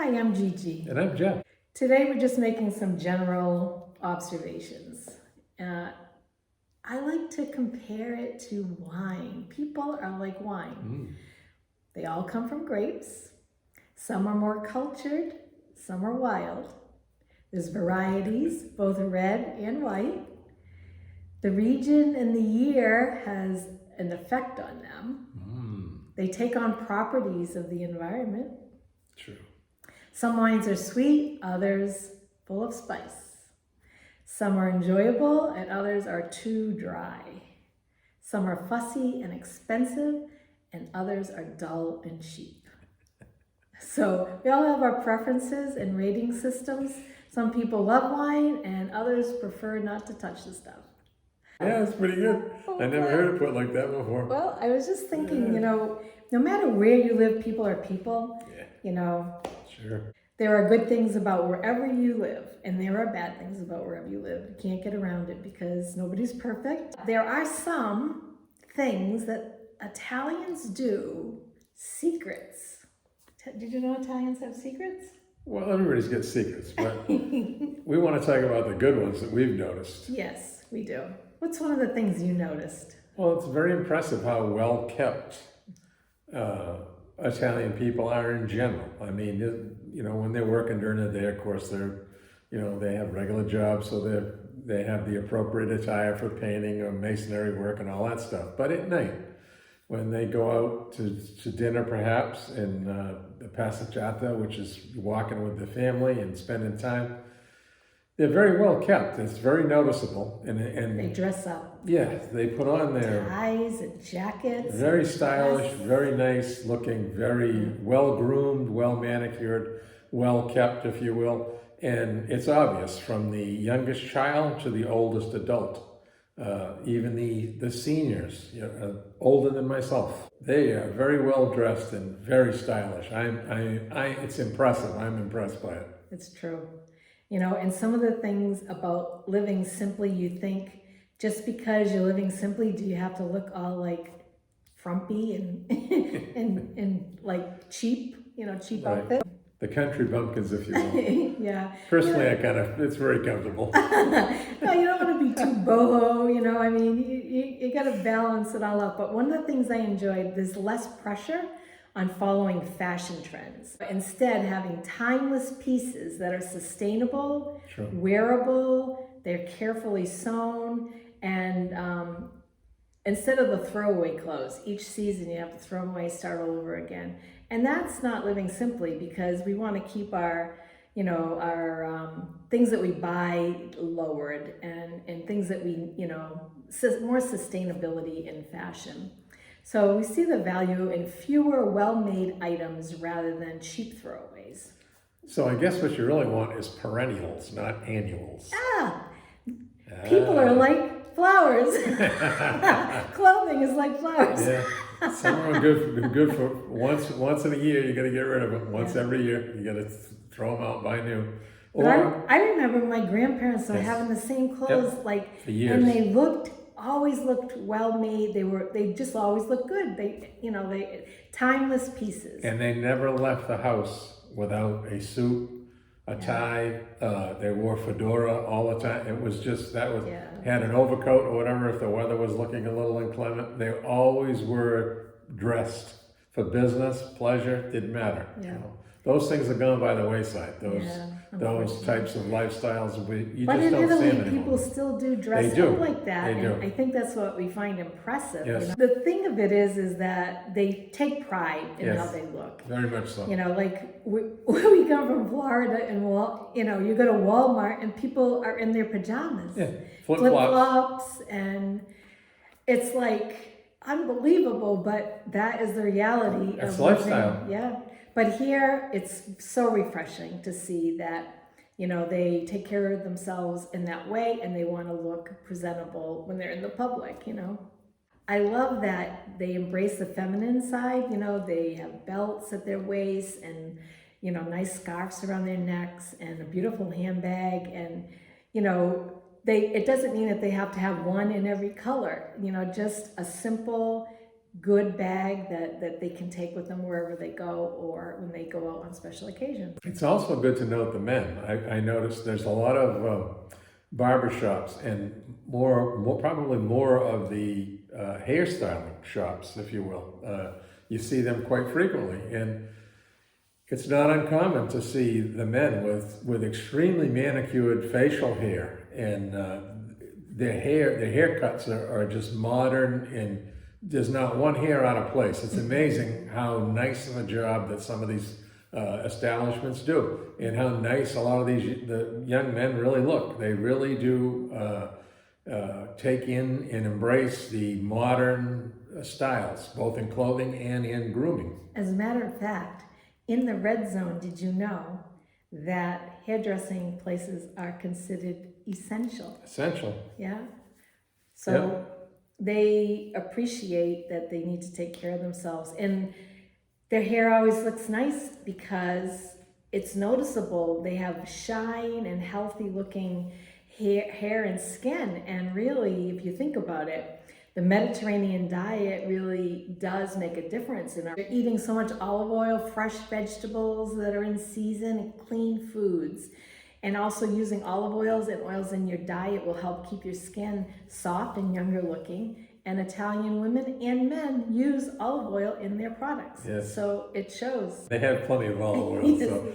Hi, I'm Gigi. And I'm Jeff. Today we're just making some general observations. Uh, I like to compare it to wine. People are like wine. They all come from grapes. Some are more cultured, some are wild. There's varieties, both red and white. The region and the year has an effect on them. They take on properties of the environment. True. Some wines are sweet, others full of spice. Some are enjoyable and others are too dry. Some are fussy and expensive and others are dull and cheap. So we all have our preferences and rating systems. Some people love wine and others prefer not to touch the stuff. Yeah, it's pretty good. I never heard it put like that before. Well, I was just thinking, no matter where you live, people are people. Yeah. Sure. There are good things about wherever you live, and there are bad things about wherever you live. You can't get around it because nobody's perfect. There are some things that Italians do, secrets. Did you know Italians have secrets? Well, everybody's got secrets, but we want to talk about the good ones that we've noticed. Yes, we do. What's one of the things you noticed? Well, it's very impressive how well kept Italian people are in general. I mean, when they're working during the day, of course, they have regular jobs, so they have the appropriate attire for painting or masonry work and all that stuff. But at night, when they go out to dinner, perhaps, in the passeggiata, which is walking with the family and spending time, they're very well kept. It's very noticeable. And They dress up. Yeah, they put on their ties and jackets. Very stylish, very nice looking, very well groomed, well manicured, well kept, if you will. And it's obvious from the youngest child to the oldest adult. Even the seniors, older than myself, they are very well dressed and very stylish. It's impressive. I'm impressed by it. It's true. And some of the things about living simply, you think just because you're living simply, do you have to look all like frumpy and and like cheap, cheap Right. outfit? The country bumpkins, if you will. Yeah. Personally, it's very comfortable. No, you don't want to be too boho, I mean, you got to balance it all out. But one of the things I enjoyed, there's less pressure on following fashion trends. Instead, having timeless pieces that are sustainable, True. Wearable, they're carefully sewn, and instead of the throwaway clothes, each season you have to throw them away, start all over again. And that's not living simply, because we want to keep our things that we buy lowered and things that we, more sustainability in fashion. So we see the value in fewer well-made items rather than cheap throwaways. So I guess what you really want is perennials, not annuals. People are like flowers. Clothing is like flowers. Yeah, some are good for once in a year. You got to get rid of them. Once every year, you got to throw them out, buy new. But I remember my grandparents were having the same clothes for years. And they always looked well made. They just always looked good. They timeless pieces. And they never left the house without a suit, a tie. They wore fedora all the time. It was just had an overcoat or whatever if the weather was looking a little inclement. They always were dressed for business, pleasure, didn't matter. Yeah. Those things are gone by the wayside. Those types of lifestyles, you but just don't see them in Italy, anymore. People still do dress up like that. They do. And I think that's what we find impressive. Yes. The thing of it is that they take pride in how they look. Very much so. Like we come from Florida, and you go to Walmart and people are in their pajamas, flip-flops, and it's like unbelievable. But that is the reality It's of lifestyle. living. Yeah. But here, it's so refreshing to see that, they take care of themselves in that way and they want to look presentable when they're in the public, I love that they embrace the feminine side, they have belts at their waists and, nice scarves around their necks and a beautiful handbag. And, it doesn't mean that they have to have one in every color, just a simple good bag that they can take with them wherever they go or when they go out on special occasions. It's also good to note the men. I noticed there's a lot of barber shops and probably more of the hairstyling shops, if you will. You see them quite frequently, and it's not uncommon to see the men with extremely manicured facial hair, and their haircuts are just modern, and there's not one hair out of place. It's amazing how nice of a job that some of these establishments do, and how nice a lot of the young men really look. They really do take in and embrace the modern styles, both in clothing and in grooming. As a matter of fact, in the red zone, did you know that hairdressing places are considered essential? Essential. Yeah. So they appreciate that they need to take care of themselves. And their hair always looks nice because it's noticeable. They have shine and healthy looking hair and skin. And really, if you think about it, the Mediterranean diet really does make a difference in our eating so much olive oil, fresh vegetables that are in season, clean foods. And also using olive oils and oils in your diet will help keep your skin soft and younger looking. And Italian women and men use olive oil in their products. Yes. So it shows. They have plenty of olive oil, so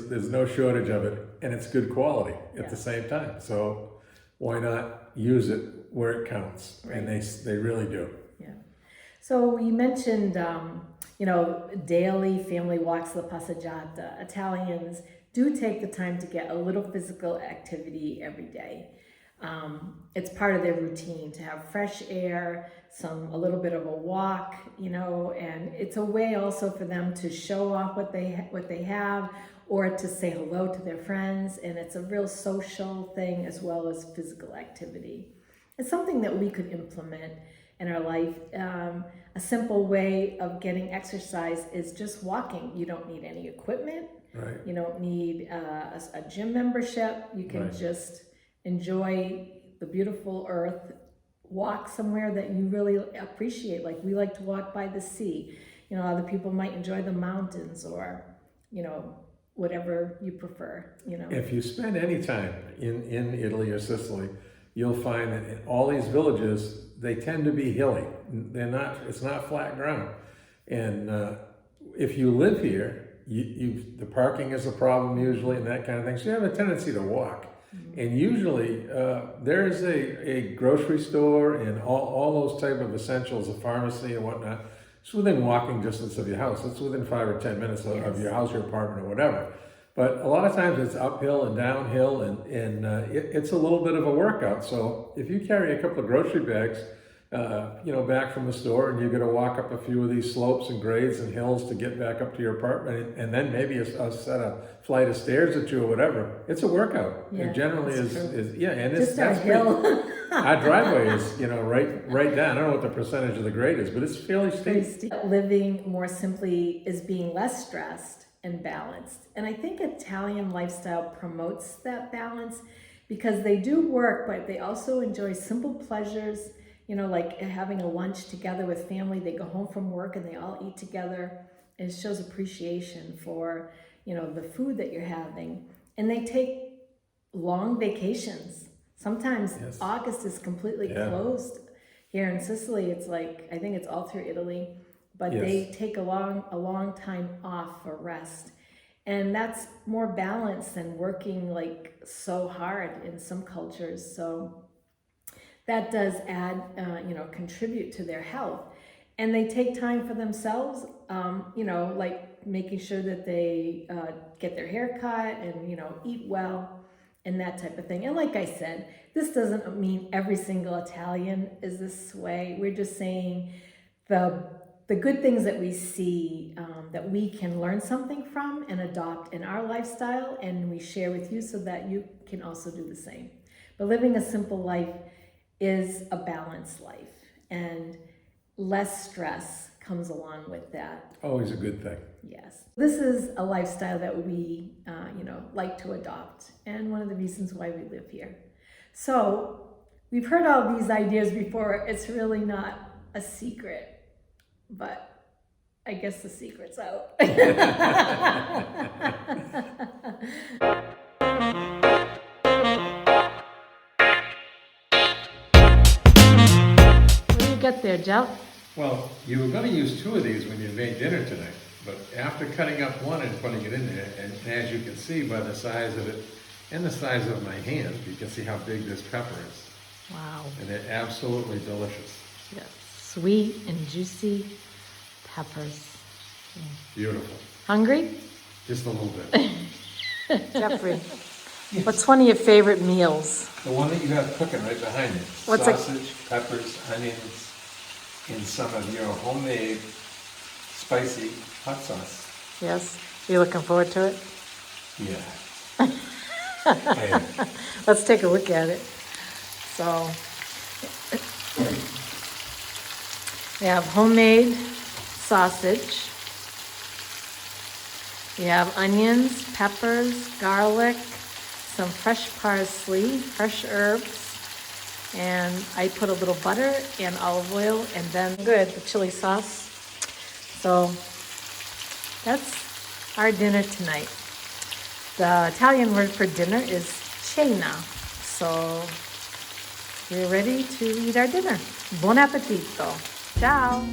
there's no shortage of it, and it's good quality at the same time. So why not use it where it counts? Right. And they really do. Yeah. So you mentioned, daily family walks, la passeggiata. Italians do take the time to get a little physical activity every day. It's part of their routine to have fresh air, a little bit of a walk, and it's a way also for them to show off what they have, or to say hello to their friends, and it's a real social thing as well as physical activity. It's something that we could implement in our life. A simple way of getting exercise is just walking. You don't need any equipment. Right. You don't need a gym membership. You can just enjoy the beautiful earth, walk somewhere that you really appreciate. Like we like to walk by the sea. Other people might enjoy the mountains or, whatever you prefer, If you spend any time in Italy or Sicily, you'll find that in all these villages, they tend to be hilly. It's not flat ground. And if you live here, the parking is a problem usually and that kind of thing. So you have a tendency to walk. Mm-hmm. And usually there is a grocery store and all those type of essentials, a pharmacy and whatnot. It's within walking distance of your house. It's within 5 or 10 minutes of your house, your apartment, or whatever. But a lot of times it's uphill and downhill, and it's a little bit of a workout. So if you carry a couple of grocery bags, back from the store, and you're going to walk up a few of these slopes and grades and hills to get back up to your apartment, and then maybe a flight of stairs at you or whatever, it's a workout. Yeah, it generally is, and it's just a hill. Our driveway is, right down. I don't know what the percentage of the grade is, but it's fairly steep. Living more simply is being less stressed and balanced. And I think Italian lifestyle promotes that balance because they do work, but they also enjoy simple pleasures, like having a lunch together with family. They go home from work and they all eat together. And it shows appreciation for, the food that you're having. And they take long vacations. Sometimes August is completely closed. Here in Sicily, it's like, I think it's all through Italy, but they take a long time off for rest. And that's more balanced than working like so hard in some cultures. So that does add, contribute to their health. And they take time for themselves, like making sure that they get their hair cut and, eat well and that type of thing. And like I said, this doesn't mean every single Italian is this way. We're just saying the good things that we see that we can learn something from and adopt in our lifestyle, and we share with you so that you can also do the same. But living a simple life is a balanced life, and less stress comes along with that. Always a good thing. Yes. This is a lifestyle that we, like to adopt, and one of the reasons why we live here. So we've heard all these ideas before. It's really not a secret, but I guess the secret's out. What do you got there, Joe? Well, you were going to use 2 of these when you made dinner tonight, but after cutting up one and putting it in there, and as you can see by the size of it and the size of my hand, you can see how big this pepper is. Wow. And they're absolutely delicious. Yes. Sweet and juicy peppers. Beautiful. Hungry? Just a little bit. Jeffrey, what's one of your favorite meals? The one that you have cooking right behind you. What's it? Sausage, peppers, onions, and some of your homemade spicy hot sauce. Yes? You looking forward to it? Yeah. Hey, Let's take a look at it. So, we have homemade sausage. We have onions, peppers, garlic, some fresh parsley, fresh herbs, and I put a little butter and olive oil, and then the chili sauce. So that's our dinner tonight. The Italian word for dinner is cena. So we're ready to eat our dinner. Buon appetito. Ciao.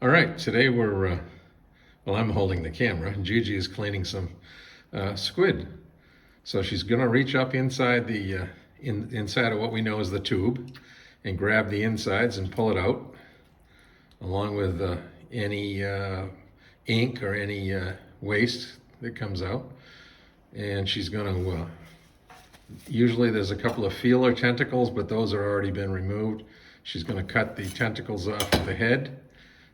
all right, today we're, well, I'm holding the camera. Gigi is cleaning some squid. So she's gonna reach up inside the, inside of what we know is the tube and grab the insides and pull it out, along with any ink or any waste that comes out. And she's gonna, usually there's a couple of feeler tentacles, but those are already been removed. She's gonna cut the tentacles off of the head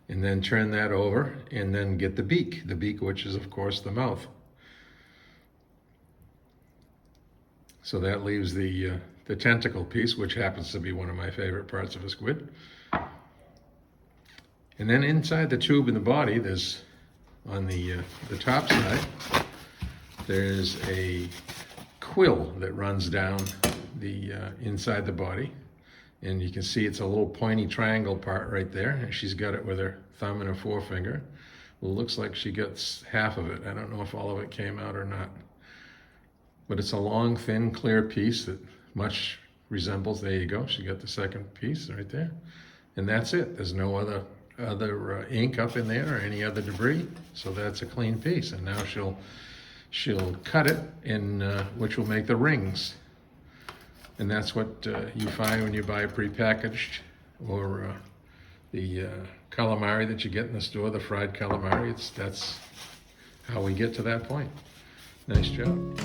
and then turn that over and then get the beak which is of course the mouth. So that leaves the tentacle piece, which happens to be one of my favorite parts of a squid. And then inside the tube in the body, there's, on the top side, there's a quill that runs down the inside the body. And you can see it's a little pointy triangle part right there. And she's got it with her thumb and her forefinger. Well, it looks like she gets half of it. I don't know if all of it came out or not. But it's a long, thin, clear piece that much resembles, there you go. She got the second piece right there. And that's it. There's no other ink up in there or any other debris. So that's a clean piece. And now she'll cut it, in, which will make the rings. And that's what you find when you buy prepackaged, or the calamari that you get in the store, the fried calamari. That's how we get to that point. Nice job.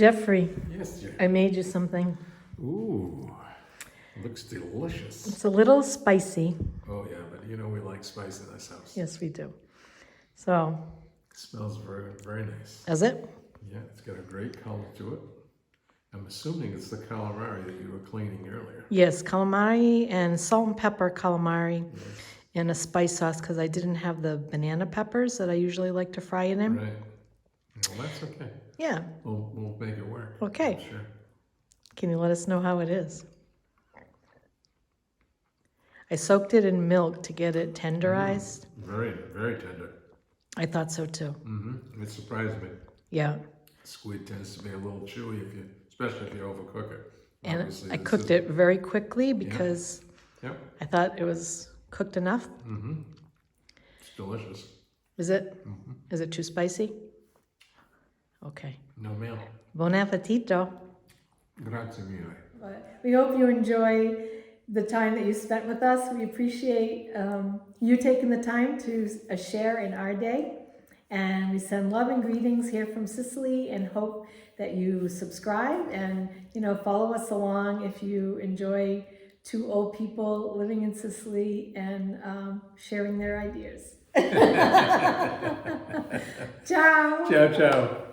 Jeffrey, Yes, Jay. I made you something. Ooh, looks delicious. It's a little spicy. Oh yeah, but you know we like spice in this house. Yes, we do. So, Smells very, very nice. is it? Yeah, it's got a great color to it. I'm assuming it's the calamari that you were cleaning earlier. Yes, calamari and salt and pepper calamari Yes. and a spice sauce because I didn't have the banana peppers that I usually like to fry it in. Right. Well, that's okay. Yeah. We'll make it work. Okay. I'm sure. Can you let us know how it is? I soaked it in milk to get it tenderized. Very, very tender. I thought so too. Mm-hmm. It surprised me. Yeah. Squid tends to be a little chewy especially if you overcook it. And Obviously, I this cooked is- it very quickly because Yep. I thought it was cooked enough. Mm-hmm. It's delicious. Is it? Mm-hmm. Is it too spicy? Okay. No male. Buon appetito. Grazie mille. But we hope you enjoy the time that you spent with us. We appreciate you taking the time to share in our day. And we send love and greetings here from Sicily and hope that you subscribe and, follow us along if you enjoy two old people living in Sicily and sharing their ideas. Ciao. Ciao, ciao.